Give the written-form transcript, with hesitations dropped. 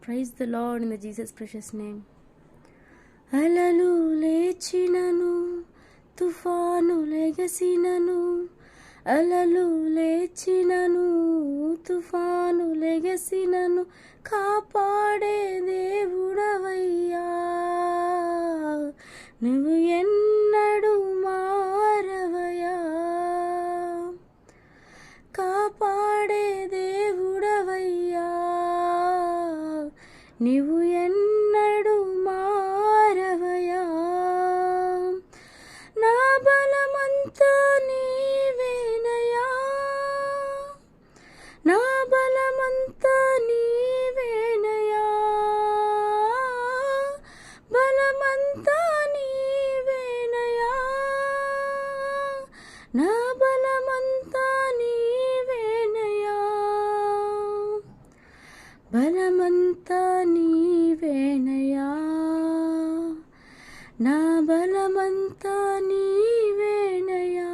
Praise the Lord in the Jesus precious name. అలలు లేచినను తుఫాను లెగసినను, అలలు లేచినను తుఫాను లెగసినను, కాపాడే దేవుడవయ్యా నువ్వు ఎన్నడూ మారవయ్యా. కాపాడే దేవుడవయ్యా నీవు ఎన్నడూ మారవయ్యా. నా బలమంతా నీవేనయ్యా, నా బలమంతా నీవేనయ్యా, బలమంతా నీవేనయ్యా, నా బలమంతా నీవేనయ్యా, బలమంతా నీవేనయ్యా, నా బలమంతా నీవేనయ్యా.